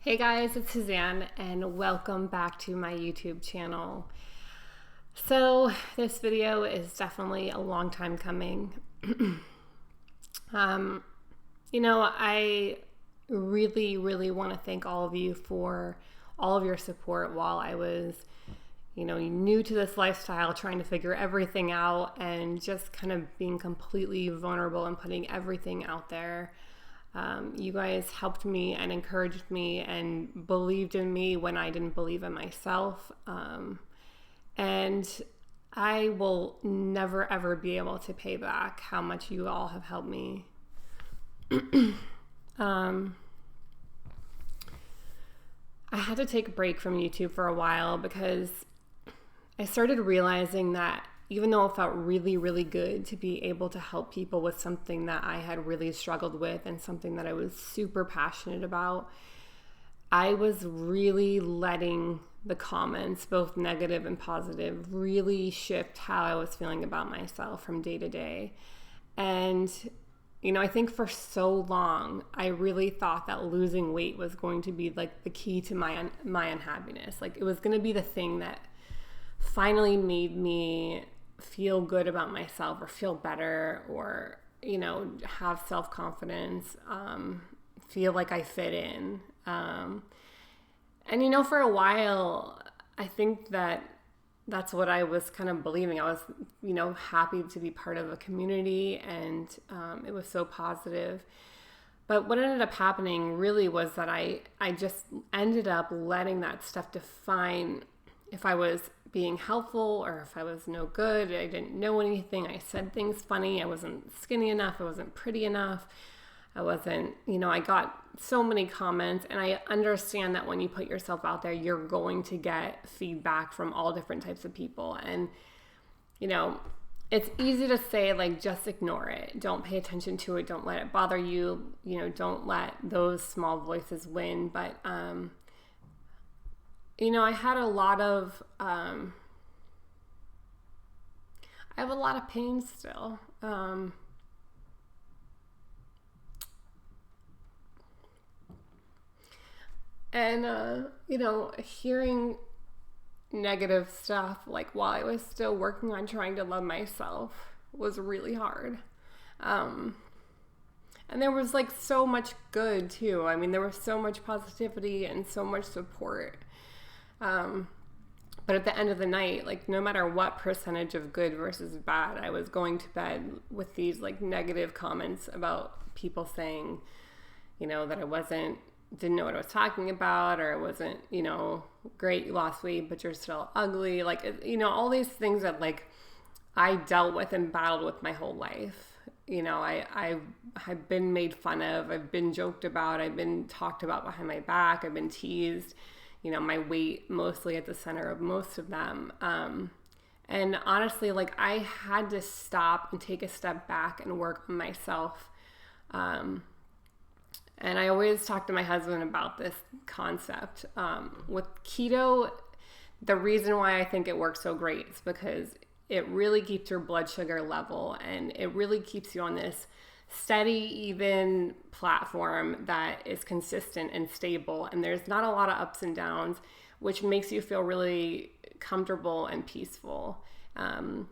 Hey guys, it's Suzanne and welcome back to my YouTube channel. So this video is definitely a long time coming. I really want to thank all of you for all of your support while I was, new to this lifestyle, trying to figure everything out and just kind of being completely vulnerable and putting everything out there. You guys helped me and encouraged me and believed in me when I didn't believe in myself. And I will never ever be able to pay back how much you all have helped me. I had to take a break from YouTube for a while because I started realizing that even though it felt really good to be able to help people with something that I had really struggled with and something that I was super passionate about, I was really letting the comments, both negative and positive, really shift how I was feeling about myself from day to day. And, I think for so long, I really thought that losing weight was going to be like the key to my unhappiness. Like it was going to be the thing that finally made me feel good about myself or feel better or, have self-confidence, feel like I fit in. For a while, I think that's what I was kind of believing. I was, happy to be part of a community and it was so positive. But what ended up happening really was that I just ended up letting that stuff define if I was being helpful or if I was no good. I didn't know anything. I said things funny. I wasn't skinny enough. I wasn't pretty enough. I wasn't, I got so many comments, and I understand that when you put yourself out there, you're going to get feedback from all different types of people. And, it's easy to say, like, just ignore it. Don't pay attention to it. Don't let it bother you. Don't let those small voices win. But, I had a lot of, I have a lot of pain still. Hearing negative stuff, like while I was still working on trying to love myself, was really hard. And there was like so much good too. I mean, there was so much positivity and so much support. But at the end of the night, like no matter what percentage of good versus bad, I was going to bed with these like negative comments about people saying, that I didn't know what I was talking about, or it wasn't, great, you lost weight, but you're still ugly. Like, all these things that like I dealt with and battled with my whole life. I've been made fun of, I've been joked about, I've been talked about behind my back, I've been teased, my weight mostly at the center of most of them. And honestly, like I had to stop and take a step back and work on myself. And I always talk to my husband about this concept. With keto, the reason why I think it works so great is because it really keeps your blood sugar level and it really keeps you on this steady, even platform that is consistent and stable. And there's not a lot of ups and downs, which makes you feel really comfortable and peaceful. And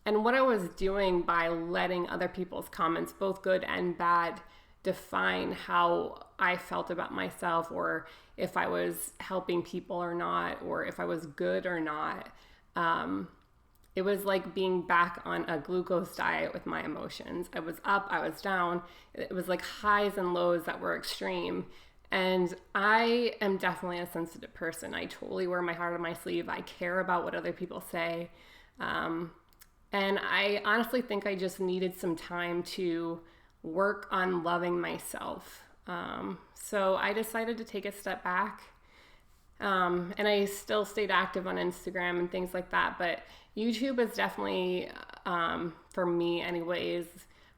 what I was doing by letting other people's comments, both good and bad, define how I felt about myself, or if I was helping people or not, or if I was good or not. It was like being back on a glucose diet with my emotions. I was up, I was down. It was like highs and lows that were extreme. And I am definitely a sensitive person. I totally wear my heart on my sleeve. I care about what other people say. And I honestly think I just needed some time to work on loving myself. So I decided to take a step back. And I still stayed active on Instagram and things like that. But YouTube is definitely, for me anyways,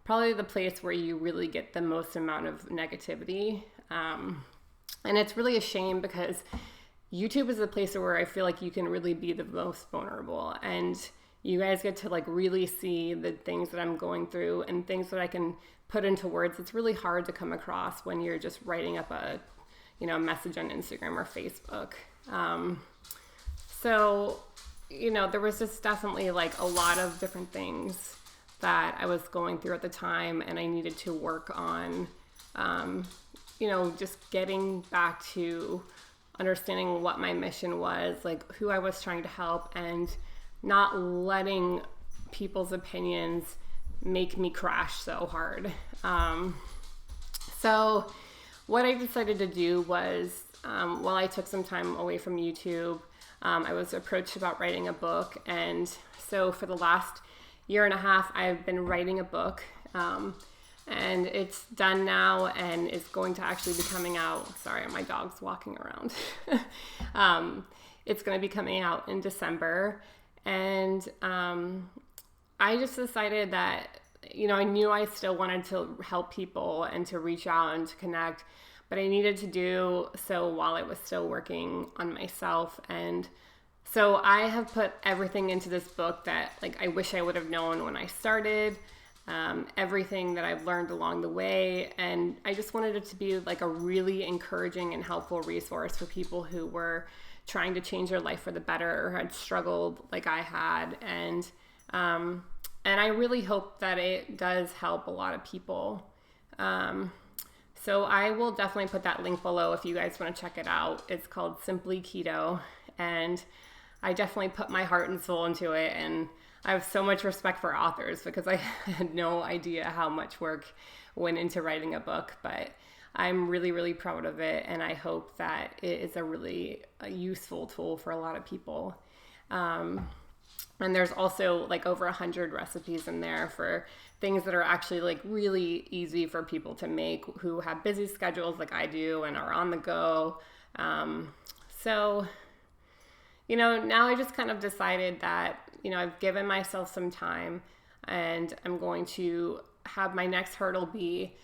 probably the place where you really get the most amount of negativity. And it's really a shame because YouTube is a place where I feel like you can really be the most vulnerable. And you guys get to like really see the things that I'm going through and things that I can put into words. It's really hard to come across when you're just writing up a message on Instagram or Facebook. So, there was just definitely like a lot of different things that I was going through at the time, and I needed to work on, just getting back to understanding what my mission was, like who I was trying to help, and not letting people's opinions make me crash so hard. So what I decided to do was, while I took some time away from YouTube, I was approached about writing a book. And so for the last year and a half, I've been writing a book, and it's done now and it's going to actually be coming out. Sorry, my dog's walking around. It's going to be coming out in December. And I just decided that, I knew I still wanted to help people and to reach out and to connect, but I needed to do so while I was still working on myself. And so I have put everything into this book that like I wish I would have known when I started, everything that I've learned along the way. And I just wanted it to be like a really encouraging and helpful resource for people who were trying to change their life for the better or had struggled like I had. And I really hope that it does help a lot of people. So I will definitely put that link below if you guys want to check it out. It's called Simply Keto, and I definitely put my heart and soul into it. And I have so much respect for authors because I had no idea how much work went into writing a book, but I'm really, really proud of it. And I hope that it is a really useful tool for a lot of people. And there's also like over 100 recipes in there for things that are actually like really easy for people to make who have busy schedules like I do and are on the go. So, now I just kind of decided that, I've given myself some time, and I'm going to have my next hurdle be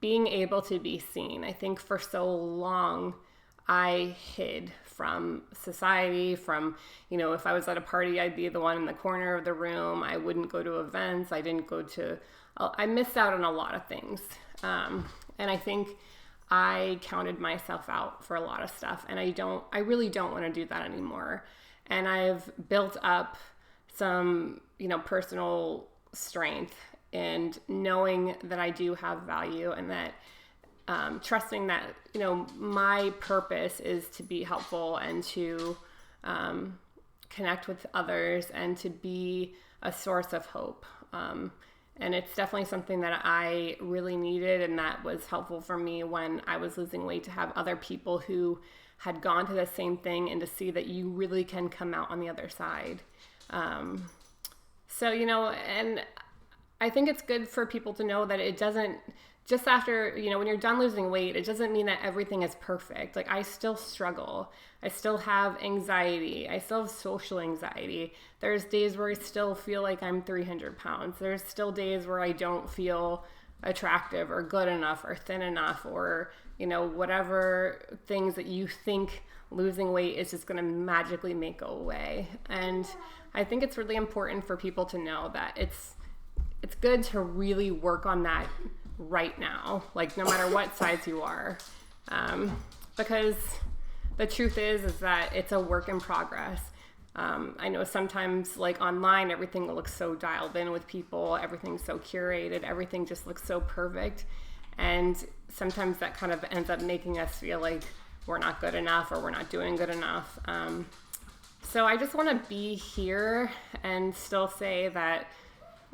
being able to be seen. I think for so long I hid from society, from, if I was at a party, I'd be the one in the corner of the room. I wouldn't go to events. I missed out on a lot of things. And I think I counted myself out for a lot of stuff, and I really don't want to do that anymore. And I've built up some, personal strength and knowing that I do have value, and that trusting that, my purpose is to be helpful and to connect with others and to be a source of hope. And it's definitely something that I really needed, and that was helpful for me when I was losing weight, to have other people who had gone through the same thing and to see that you really can come out on the other side. So, and I think it's good for people to know that it doesn't, just after, when you're done losing weight, it doesn't mean that everything is perfect. Like, I still struggle. I still have anxiety. I still have social anxiety. There's days where I still feel like I'm 300 pounds. There's still days where I don't feel attractive or good enough or thin enough, or, whatever things that you think losing weight is just going to magically make go away. And I think it's really important for people to know that it's good to really work on that right now, like no matter what size you are, because the truth is that it's a work in progress. I know sometimes like online, everything looks so dialed in with people, everything's so curated, everything just looks so perfect, and sometimes that kind of ends up making us feel like we're not good enough or we're not doing good enough. So I just want to be here and still say that,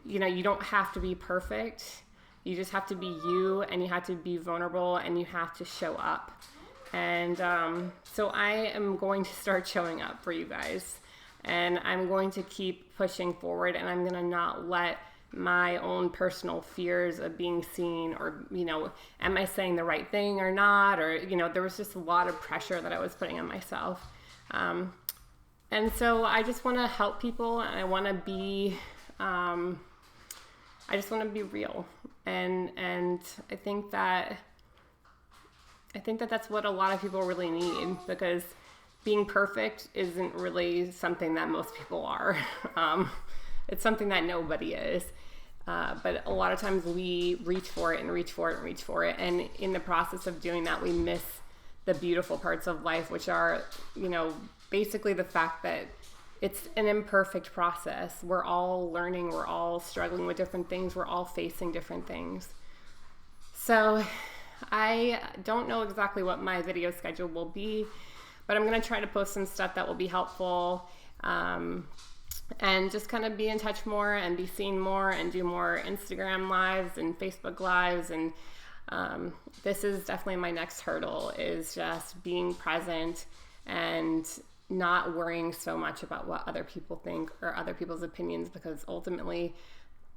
you don't have to be perfect. You just have to be you, and you have to be vulnerable, and you have to show up. And so I am going to start showing up for you guys, and I'm going to keep pushing forward, and I'm going to not let my own personal fears of being seen, or, am I saying the right thing or not? Or, there was just a lot of pressure that I was putting on myself. And so I just want to help people, and I want to be, I just want to be real. And I think that that's what a lot of people really need, because being perfect isn't really something that most people are. It's something that nobody is. But a lot of times we reach for it and reach for it and reach for it. And in the process of doing that, we miss the beautiful parts of life, which are, basically the fact that it's an imperfect process. We're all learning, we're all struggling with different things, we're all facing different things. So I don't know exactly what my video schedule will be, but I'm going to try to post some stuff that will be helpful, and just kind of be in touch more and be seen more and do more Instagram lives and Facebook lives. And this is definitely my next hurdle, is just being present and not worrying so much about what other people think or other people's opinions, because ultimately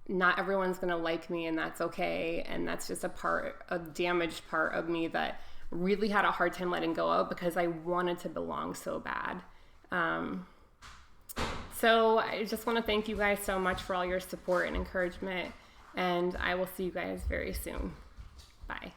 not everyone's going to like me, and that's okay. And that's just a damaged part of me that really had a hard time letting go of, because I wanted to belong so bad. So I just want to thank you guys so much for all your support and encouragement, and I will see you guys very soon. Bye.